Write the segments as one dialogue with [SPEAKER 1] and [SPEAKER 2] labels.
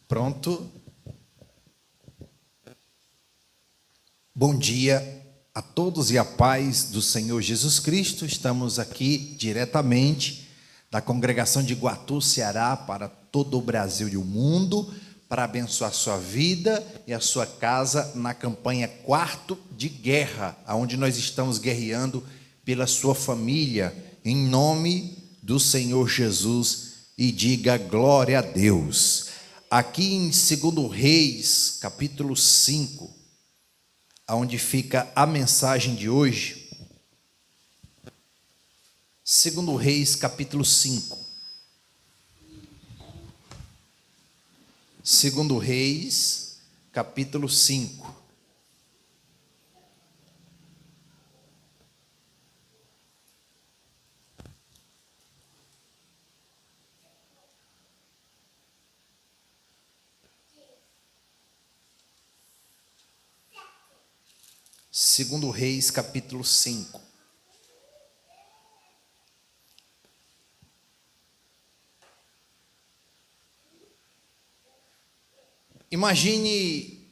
[SPEAKER 1] Pronto? Bom dia a todos e a paz do Senhor Jesus Cristo. Estamos aqui diretamente da congregação de Iguatu, Ceará, para todo o Brasil e o mundo, para abençoar a sua vida e a sua casa na campanha Quarto de Guerra, onde nós estamos guerreando pela sua família, em nome do Senhor Jesus, e diga glória a Deus. Aqui em 2 Reis, capítulo 5, onde fica a mensagem de hoje. 2 Reis, capítulo 5. 2 Reis, capítulo 5. Segundo Reis, capítulo 5. Imagine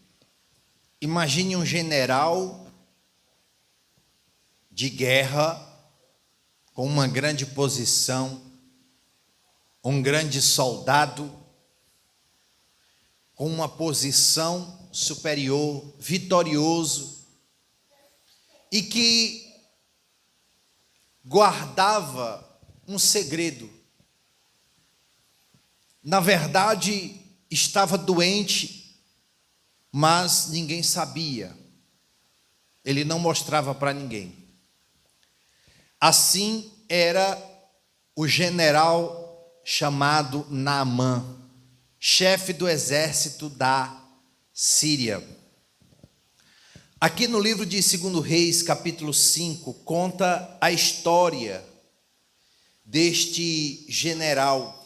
[SPEAKER 1] um general de guerra com uma grande posição, um grande soldado com uma posição superior, vitorioso, e que guardava um segredo. Na verdade, estava doente, mas ninguém sabia. Ele não mostrava para ninguém. Assim era o general chamado Naamã, chefe do exército da Síria. Aqui no livro de 2 Reis, capítulo 5, conta a história deste general.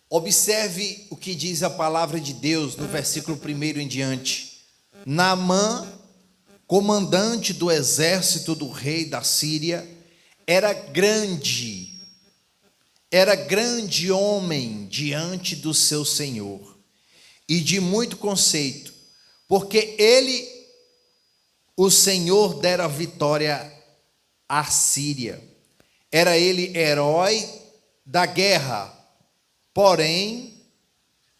[SPEAKER 1] Observe o que diz a palavra de Deus no versículo 1 em diante. Naamã, comandante do exército do rei da Síria, era grande homem diante do seu senhor e de muito conceito, porque o Senhor dera vitória à Síria. Era ele herói da guerra, porém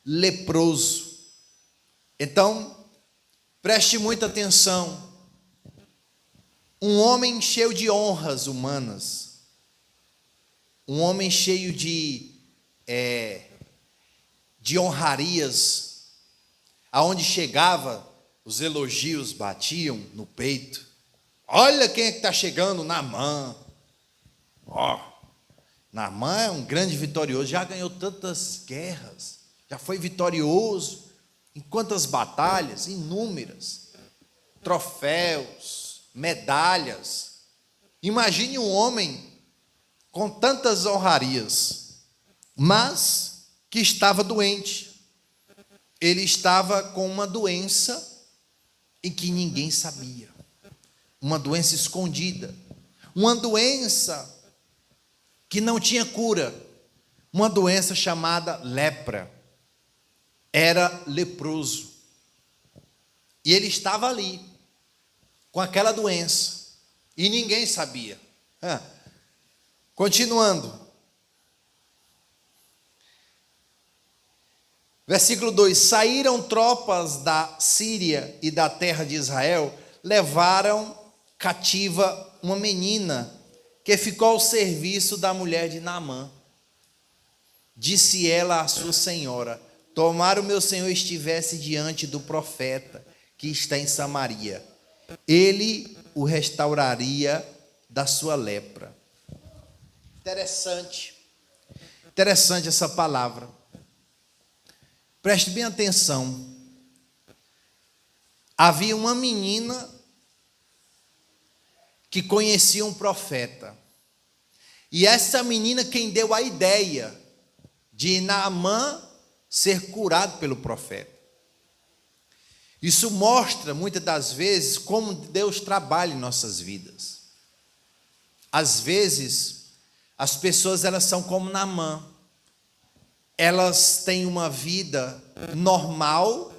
[SPEAKER 1] leproso. Então, preste muita atenção. Um homem cheio de honras humanas, um homem cheio de honrarias, aonde chegava, os elogios batiam no peito. Olha quem é que está chegando, Naamã. Naamã é um grande vitorioso, já ganhou tantas guerras, já foi vitorioso em quantas batalhas, inúmeras, troféus, medalhas. Imagine um homem com tantas honrarias, mas que estava doente. Ele estava com uma doença em que ninguém sabia, uma doença escondida, uma doença que não tinha cura, uma doença chamada lepra. Era leproso, e ele estava ali, com aquela doença, e ninguém sabia. Continuando, versículo 2: saíram tropas da Síria e da terra de Israel, levaram cativa uma menina que ficou ao serviço da mulher de Naamã. Disse ela à sua senhora: tomara o meu senhor estivesse diante do profeta que está em Samaria, ele o restauraria da sua lepra. Interessante essa palavra. Preste bem atenção. Havia uma menina que conhecia um profeta. E essa menina quem deu a ideia de Naamã ser curado pelo profeta. Isso mostra, muitas das vezes, como Deus trabalha em nossas vidas. Às vezes, as pessoas elas são como Naamã. elas têm uma vida normal,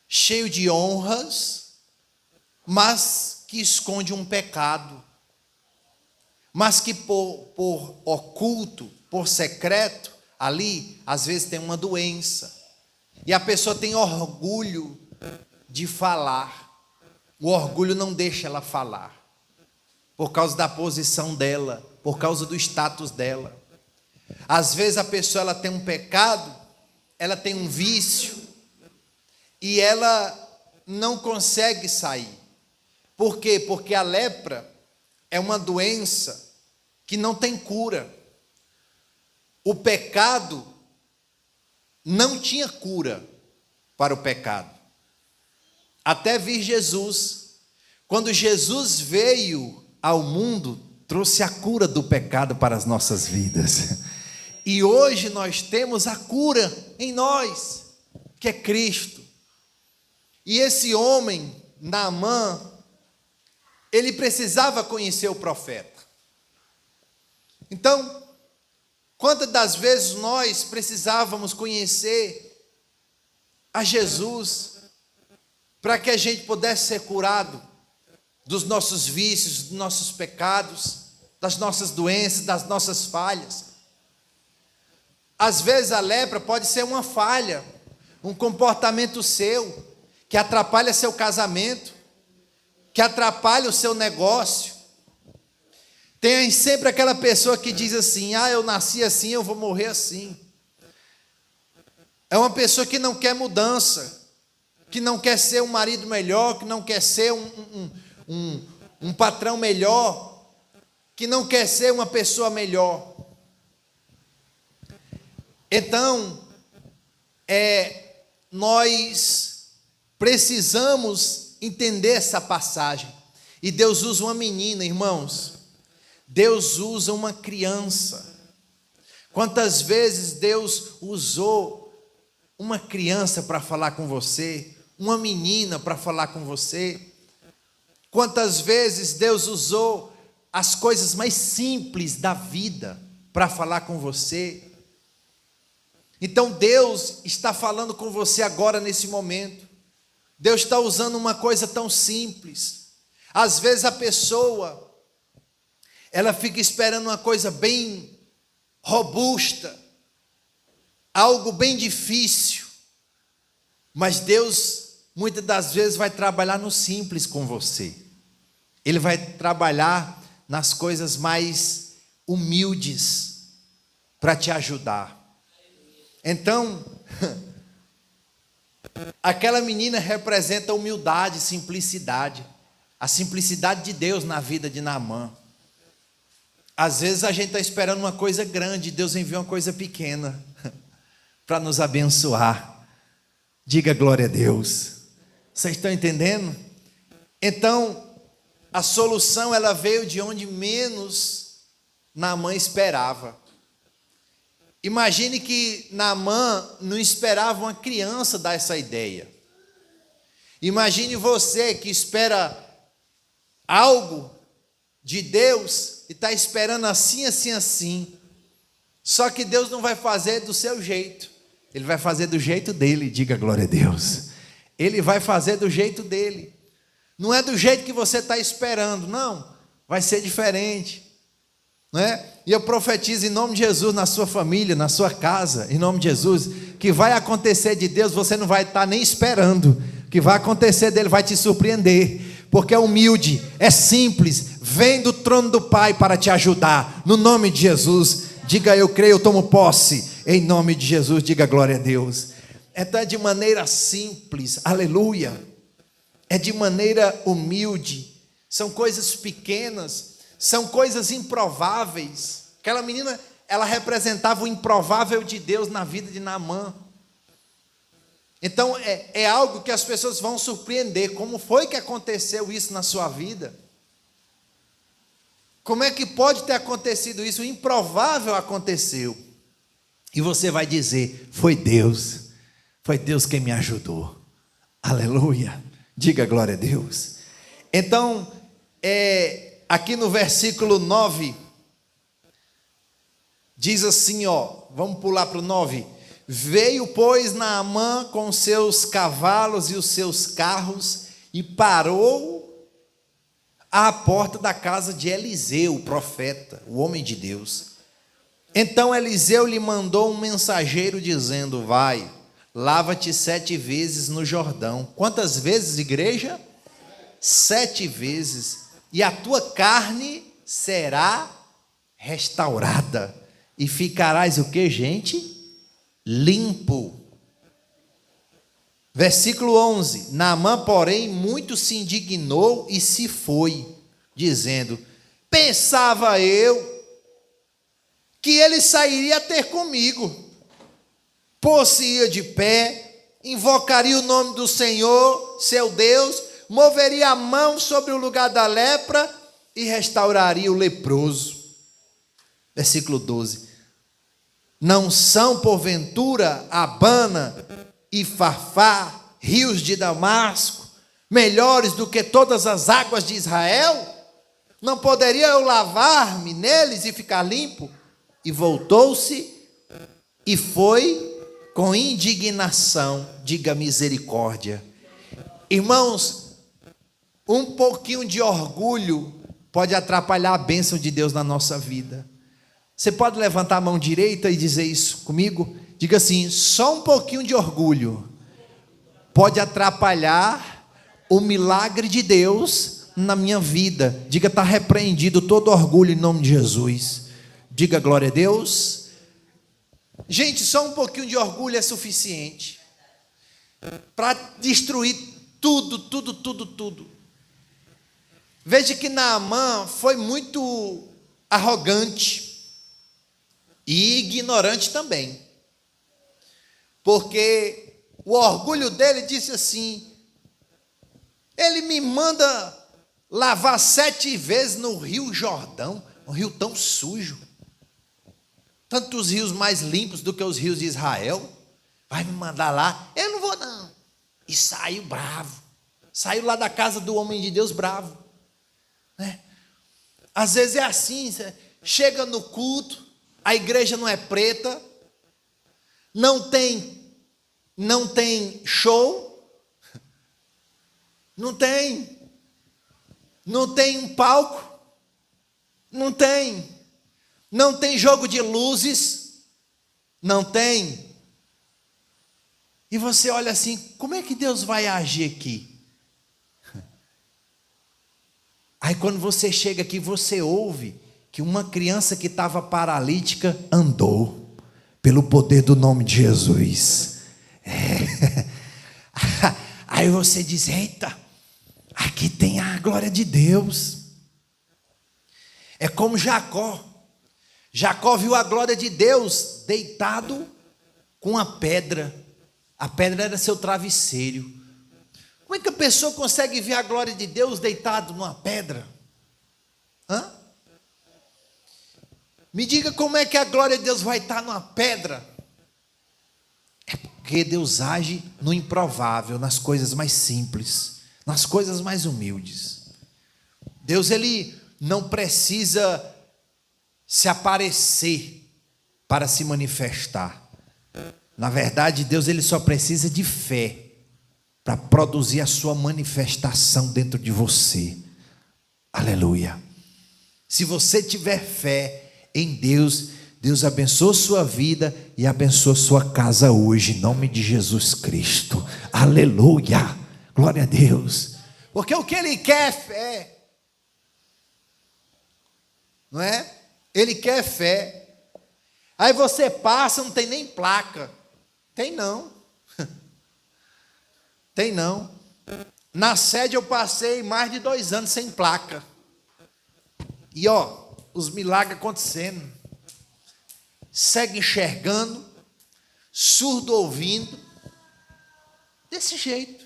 [SPEAKER 1] cheio de honras, mas que esconde um pecado, mas que por oculto, por secreto, ali, às vezes tem uma doença, e a pessoa tem orgulho de falar, o orgulho não deixa ela falar, por causa da posição dela, por causa do status dela. Às vezes a pessoa ela tem um pecado, ela tem um vício, e ela não consegue sair. Por quê? Porque a lepra é uma doença que não tem cura. O pecado não tinha cura para o pecado. Até vir Jesus. Quando Jesus veio ao mundo, trouxe a cura do pecado para as nossas vidas. E hoje nós temos a cura em nós, que é Cristo. E esse homem, Naamã, ele precisava conhecer o profeta. Então, quantas das vezes nós precisávamos conhecer a Jesus para que a gente pudesse ser curado dos nossos vícios, dos nossos pecados, das nossas doenças, das nossas falhas. Às vezes a lepra pode ser uma falha, um comportamento seu, que atrapalha seu casamento, que atrapalha o seu negócio. Tem sempre aquela pessoa que diz assim: eu nasci assim, eu vou morrer assim. É uma pessoa que não quer mudança, que não quer ser um marido melhor, que não quer ser um patrão melhor, que não quer ser uma pessoa melhor. Então, nós precisamos entender essa passagem. E Deus usa uma menina, irmãos. Deus usa uma criança. Quantas vezes Deus usou uma criança para falar com você, uma menina para falar com você? Quantas vezes Deus usou as coisas mais simples da vida para falar com você? Então Deus está falando com você agora nesse momento. Deus está usando uma coisa tão simples. Às vezes a pessoa, ela fica esperando uma coisa bem robusta, algo bem difícil, mas Deus muitas das vezes vai trabalhar no simples com você. Ele vai trabalhar nas coisas mais humildes para te ajudar. Então, aquela menina representa humildade, simplicidade, a simplicidade de Deus na vida de Naamã. Às vezes a gente está esperando uma coisa grande, Deus envia uma coisa pequena para nos abençoar. Diga glória a Deus. Vocês estão entendendo? Então, a solução ela veio de onde menos Naamã esperava. Imagine que Naamã não esperava uma criança dar essa ideia. Imagine você que espera algo de Deus e está esperando assim, assim, assim. Só que Deus não vai fazer do seu jeito. Ele vai fazer do jeito dele, diga glória a Deus. Ele vai fazer do jeito dele. Não é do jeito que você está esperando, não. Vai ser diferente. Não é? E eu profetizo em nome de Jesus na sua família, na sua casa, em nome de Jesus, que vai acontecer de Deus, você não vai estar nem esperando. O que vai acontecer dele vai te surpreender, porque é humilde, é simples, vem do trono do Pai para te ajudar, no nome de Jesus. Diga eu creio, eu tomo posse, em nome de Jesus, diga glória a Deus. Então é de maneira simples, aleluia, é de maneira humilde, são coisas pequenas, são coisas improváveis. Aquela menina, ela representava o improvável de Deus na vida de Naamã. Então é algo que as pessoas vão surpreender. Como foi que aconteceu isso na sua vida? Como é que pode ter acontecido isso? O improvável aconteceu. E você vai dizer: foi Deus quem me ajudou. Aleluia, diga glória a Deus. Então, aqui no versículo 9, diz assim, vamos pular para o 9. Veio, pois, Naamã com seus cavalos e os seus carros e parou à porta da casa de Eliseu, o profeta, o homem de Deus. Então Eliseu lhe mandou um mensageiro dizendo: vai, lava-te 7 vezes no Jordão. Quantas vezes, igreja? 7 vezes. E a tua carne será restaurada. E ficarás o que, gente? Limpo. Versículo 11. Naamã, porém, muito se indignou e se foi, dizendo: pensava eu que ele sairia a ter comigo, pôr-se-ia de pé, invocaria o nome do Senhor, seu Deus, moveria a mão sobre o lugar da lepra e restauraria o leproso. Versículo 12. Não são, porventura, Abana e Farfá, rios de Damasco, melhores do que todas as águas de Israel? Não poderia eu lavar-me neles e ficar limpo? E voltou-se e foi com indignação, diga misericórdia. Irmãos, um pouquinho de orgulho pode atrapalhar a bênção de Deus na nossa vida. Você pode levantar a mão direita e dizer isso comigo? Diga assim: só um pouquinho de orgulho pode atrapalhar o milagre de Deus na minha vida. Diga: está repreendido todo orgulho em nome de Jesus. Diga glória a Deus. Gente, só um pouquinho de orgulho é suficiente para destruir tudo. Veja que Naamã foi muito arrogante e ignorante também, porque o orgulho dele disse assim: ele me manda lavar 7 vezes no rio Jordão, um rio tão sujo, tantos rios mais limpos do que os rios de Israel, vai me mandar lá? Eu não vou não. E saiu bravo, saiu lá da casa do homem de Deus bravo, né? Às vezes é assim, você chega no culto, a igreja não é preta, não tem show, não tem um palco, não tem jogo de luzes, não tem. E você olha assim: como é que Deus vai agir aqui? Aí quando você chega aqui, você ouve que uma criança que estava paralítica andou, pelo poder do nome de Jesus. Aí você diz: eita, aqui tem a glória de Deus. É como Jacó. Jacó viu a glória de Deus deitado com a pedra. A pedra era seu travesseiro. Como é que a pessoa consegue ver a glória de Deus deitado numa pedra? Me diga, como é que a glória de Deus vai estar numa pedra? É porque Deus age no improvável, nas coisas mais simples, nas coisas mais humildes. Deus, ele não precisa se aparecer para se manifestar. Na verdade, Deus, ele só precisa de fé para produzir a sua manifestação dentro de você. Aleluia. Se você tiver fé em Deus, Deus abençoa sua vida e abençoa sua casa hoje, em nome de Jesus Cristo. Aleluia. Glória a Deus. Porque o que ele quer é fé, não é? Ele quer fé. Aí você passa, não tem nem placa. Tem não. Tem não. Na sede eu passei mais de 2 anos sem placa. E os milagres acontecendo. Cego enxergando, surdo ouvindo. Desse jeito.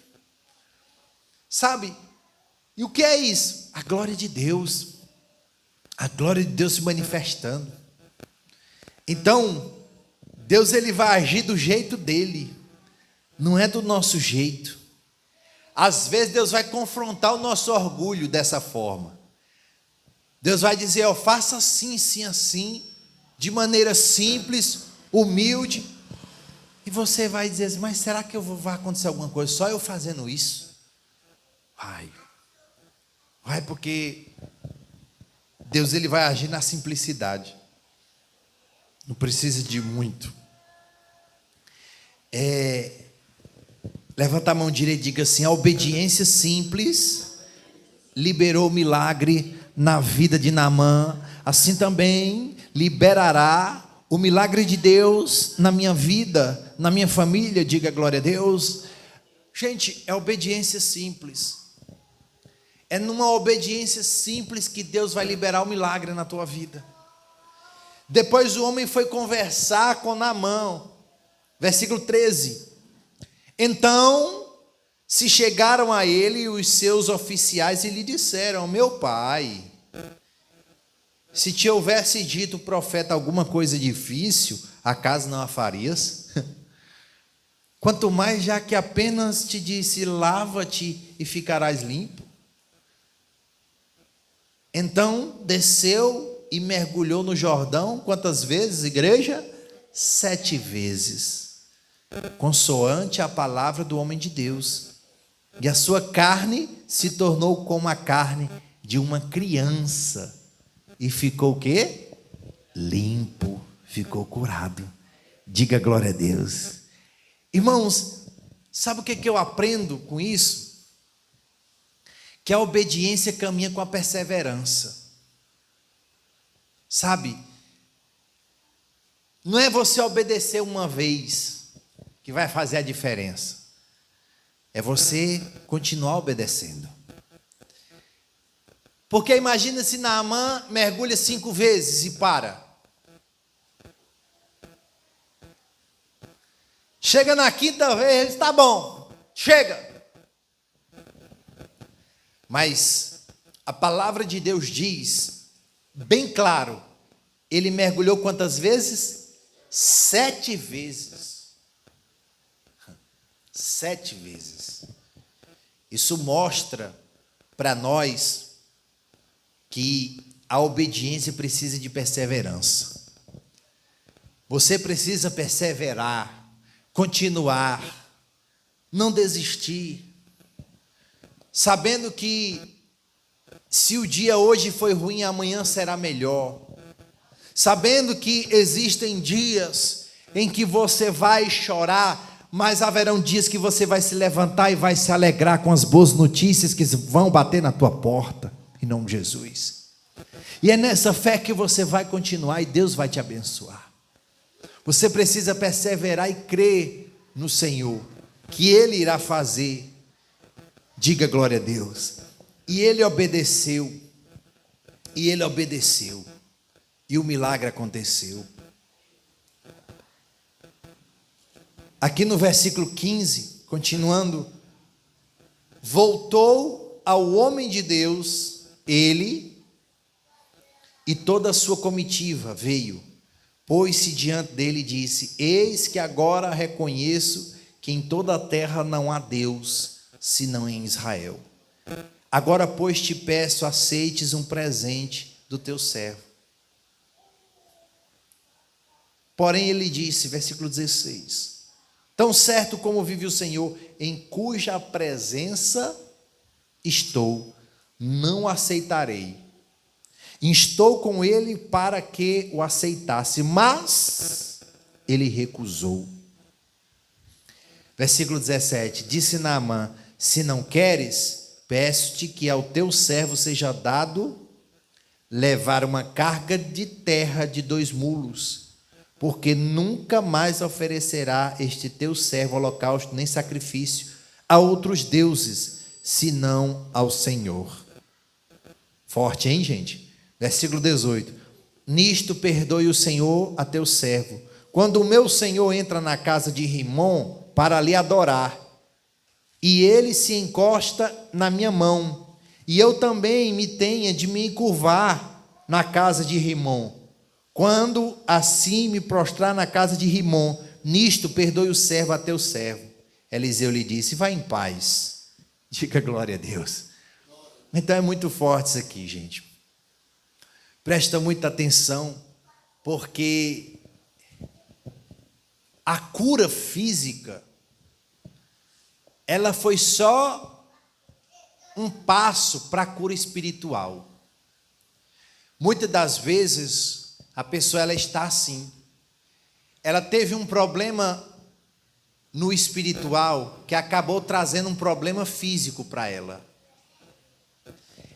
[SPEAKER 1] Sabe? E o que é isso? A glória de Deus. A glória de Deus se manifestando. Então, Deus, ele vai agir do jeito dele, não é do nosso jeito. Às vezes Deus vai confrontar o nosso orgulho dessa forma. Deus vai dizer: faça assim, assim, assim, de maneira simples, humilde. E você vai dizer assim, mas será que vai acontecer alguma coisa só eu fazendo isso? Vai, porque Deus ele vai agir na simplicidade. Não precisa de muito. Levanta a mão direita e diga assim: a obediência simples liberou o milagre na vida de Naamã. Assim também liberará o milagre de Deus na minha vida, na minha família. Diga glória a Deus. Gente, é obediência simples. É numa obediência simples que Deus vai liberar o milagre na tua vida. Depois o homem foi conversar com Naamã. Versículo 13. Então se chegaram a ele os seus oficiais e lhe disseram: meu pai, se te houvesse dito o profeta alguma coisa difícil, acaso não a farias? Quanto mais já que apenas te disse: lava-te e ficarás limpo. Então desceu e mergulhou no Jordão. Quantas vezes, igreja? 7 vezes, consoante a palavra do homem de Deus. E a sua carne se tornou como a carne de uma criança. E ficou o quê? Limpo, ficou curado. Diga glória a Deus. Irmãos, sabe o que eu aprendo com isso? Que a obediência caminha com a perseverança. Sabe? Não é você obedecer uma vez que vai fazer a diferença. É você continuar obedecendo. Porque imagina se Naamã mergulha 5 vezes e para. Chega na 5ª vez, ele diz: tá bom, chega. Mas a palavra de Deus diz, bem claro, ele mergulhou quantas vezes? 7 vezes. 7 vezes. Isso mostra para nós que a obediência precisa de perseverança. Você precisa perseverar, continuar, não desistir, sabendo que se o dia hoje foi ruim, amanhã será melhor. Sabendo que existem dias em que você vai chorar, mas haverão dias que você vai se levantar e vai se alegrar com as boas notícias que vão bater na tua porta, em nome de Jesus. E é nessa fé que você vai continuar e Deus vai te abençoar. Você precisa perseverar e crer no Senhor, que Ele irá fazer. Diga glória a Deus. E ele obedeceu. E ele obedeceu. E o milagre aconteceu. Aqui no versículo 15, continuando. Voltou ao homem de Deus, ele e toda a sua comitiva veio. Pôs-se diante dele e disse: eis que agora reconheço que em toda a terra não há Deus, senão em Israel. Agora, pois, te peço, aceites um presente do teu servo. Porém, ele disse, versículo 16: tão certo como vive o Senhor, em cuja presença estou, não aceitarei. Instou com ele para que o aceitasse, mas ele recusou. Versículo 17, disse Naamã: se não queres, peço-te que ao teu servo seja dado levar uma carga de terra de 2 mulos, porque nunca mais oferecerá este teu servo holocausto nem sacrifício a outros deuses, senão ao Senhor. Forte, hein, gente? Versículo 18. Nisto perdoe o Senhor a teu servo. Quando o meu senhor entra na casa de Rimom para lhe adorar, e ele se encosta na minha mão, e eu também me tenha de me encurvar na casa de Rimom. Quando assim me prostrar na casa de Rimom, nisto perdoe o servo a teu servo. Eliseu lhe disse: vai em paz. Diga glória a Deus. Então é muito forte isso aqui, gente. Presta muita atenção, porque a cura física, ela foi só um passo para a cura espiritual. Muitas das vezes, a pessoa ela está assim. Ela teve um problema no espiritual que acabou trazendo um problema físico para ela.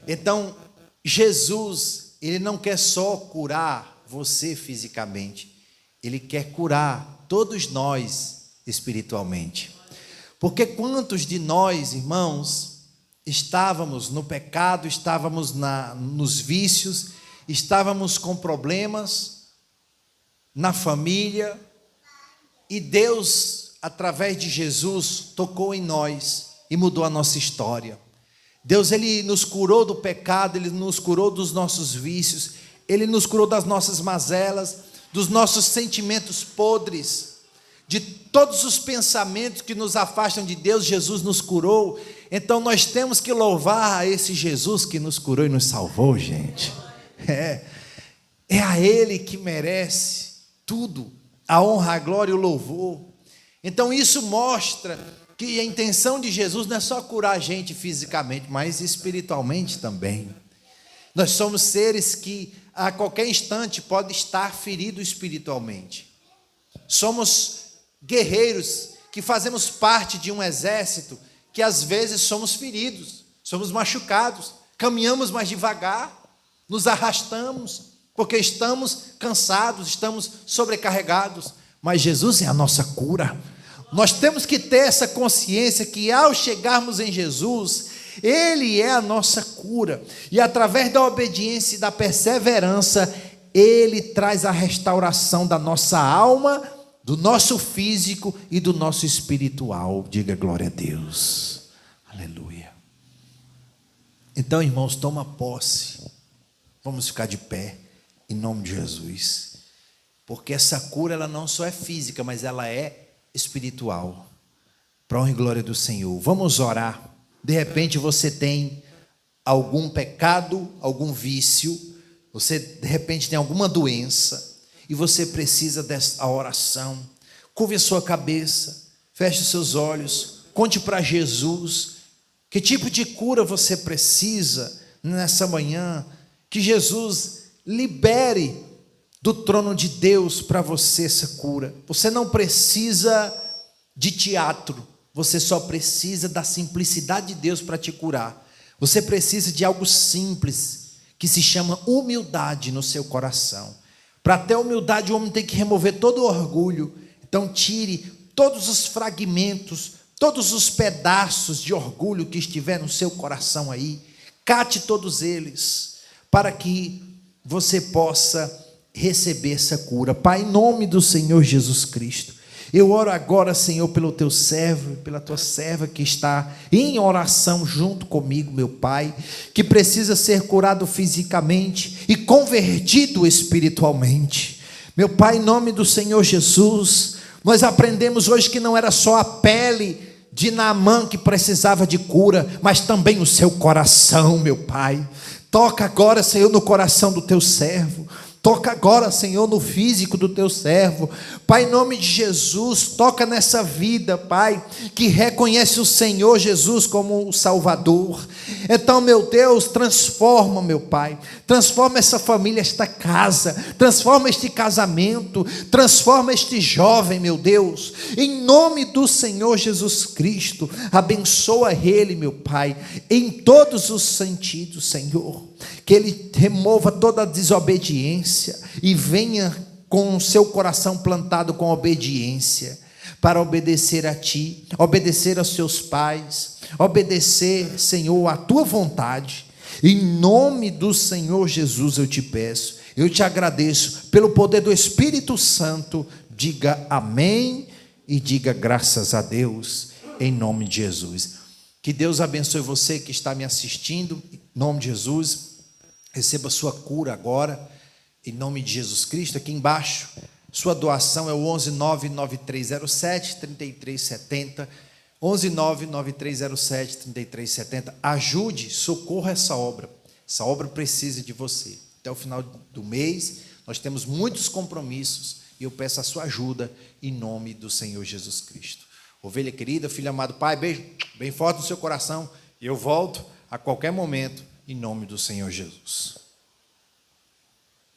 [SPEAKER 1] Então, Jesus, ele não quer só curar você fisicamente, ele quer curar todos nós espiritualmente. Porque quantos de nós, irmãos, estávamos no pecado, estávamos nos vícios, estávamos com problemas na família, e Deus, através de Jesus, tocou em nós e mudou a nossa história. Deus, ele nos curou do pecado, ele nos curou dos nossos vícios, ele nos curou das nossas mazelas, dos nossos sentimentos podres, de todos os pensamentos que nos afastam de Deus. Jesus nos curou. Então nós temos que louvar a esse Jesus que nos curou e nos salvou, gente. É a Ele que merece tudo, a honra, a glória e o louvor. Então isso mostra que a intenção de Jesus não é só curar a gente fisicamente, mas espiritualmente também. Nós somos seres que a qualquer instante pode estar ferido espiritualmente. Somos guerreiros que fazemos parte de um exército que às vezes somos feridos, somos machucados, caminhamos mais devagar, nos arrastamos, porque estamos cansados, estamos sobrecarregados, mas Jesus é a nossa cura. Nós temos que ter essa consciência que ao chegarmos em Jesus, Ele é a nossa cura, e através da obediência e da perseverança, Ele traz a restauração da nossa alma, do nosso físico e do nosso espiritual. Diga glória a Deus, aleluia. Então, irmãos, toma posse, vamos ficar de pé, em nome de Jesus, porque essa cura, ela não só é física, mas ela é espiritual, para a honra e glória do Senhor. Vamos orar. De repente você tem algum pecado, algum vício, você de repente tem alguma doença, e você precisa dessa oração. Curve a sua cabeça, feche os seus olhos, conte para Jesus que tipo de cura você precisa nessa manhã, que Jesus libere do trono de Deus para você essa cura. Você não precisa de teatro, você só precisa da simplicidade de Deus para te curar. Você precisa de algo simples, que se chama humildade no seu coração. Para ter humildade, o homem tem que remover todo o orgulho. Então tire todos os fragmentos, todos os pedaços de orgulho que estiver no seu coração aí, cate todos eles, para que você possa receber essa cura. Pai, em nome do Senhor Jesus Cristo, eu oro agora, Senhor, pelo teu servo, pela tua serva que está em oração junto comigo, meu Pai, que precisa ser curado fisicamente e convertido espiritualmente. Meu Pai, em nome do Senhor Jesus, nós aprendemos hoje que não era só a pele de Naamã que precisava de cura, mas também o seu coração, meu Pai. Toca agora, Senhor, no coração do teu servo. Toca agora, Senhor, no físico do teu servo. Pai, em nome de Jesus, toca nessa vida, Pai, que reconhece o Senhor Jesus como o Salvador. Então, meu Deus, transforma, meu Pai, transforma essa família, esta casa, transforma este casamento, transforma este jovem, meu Deus, em nome do Senhor Jesus Cristo. Abençoa ele, meu Pai, em todos os sentidos, Senhor. Que ele remova toda a desobediência e venha com o seu coração plantado com obediência, para obedecer a Ti, obedecer aos seus pais, obedecer, Senhor, à Tua vontade. Em nome do Senhor Jesus eu te peço, eu te agradeço pelo poder do Espírito Santo. Diga amém e diga graças a Deus, em nome de Jesus. Que Deus abençoe você que está me assistindo, em nome de Jesus. Receba sua cura agora, em nome de Jesus Cristo. Aqui embaixo, sua doação é o 1199307-3370, 1199307-3370. Ajude, socorra essa obra. Essa obra precisa de você. Até o final do mês, nós temos muitos compromissos E eu peço a sua ajuda em nome do Senhor Jesus Cristo. Ovelha querida, filho amado, Pai, beijo bem forte no seu coração. E eu volto a qualquer momento em nome do Senhor Jesus.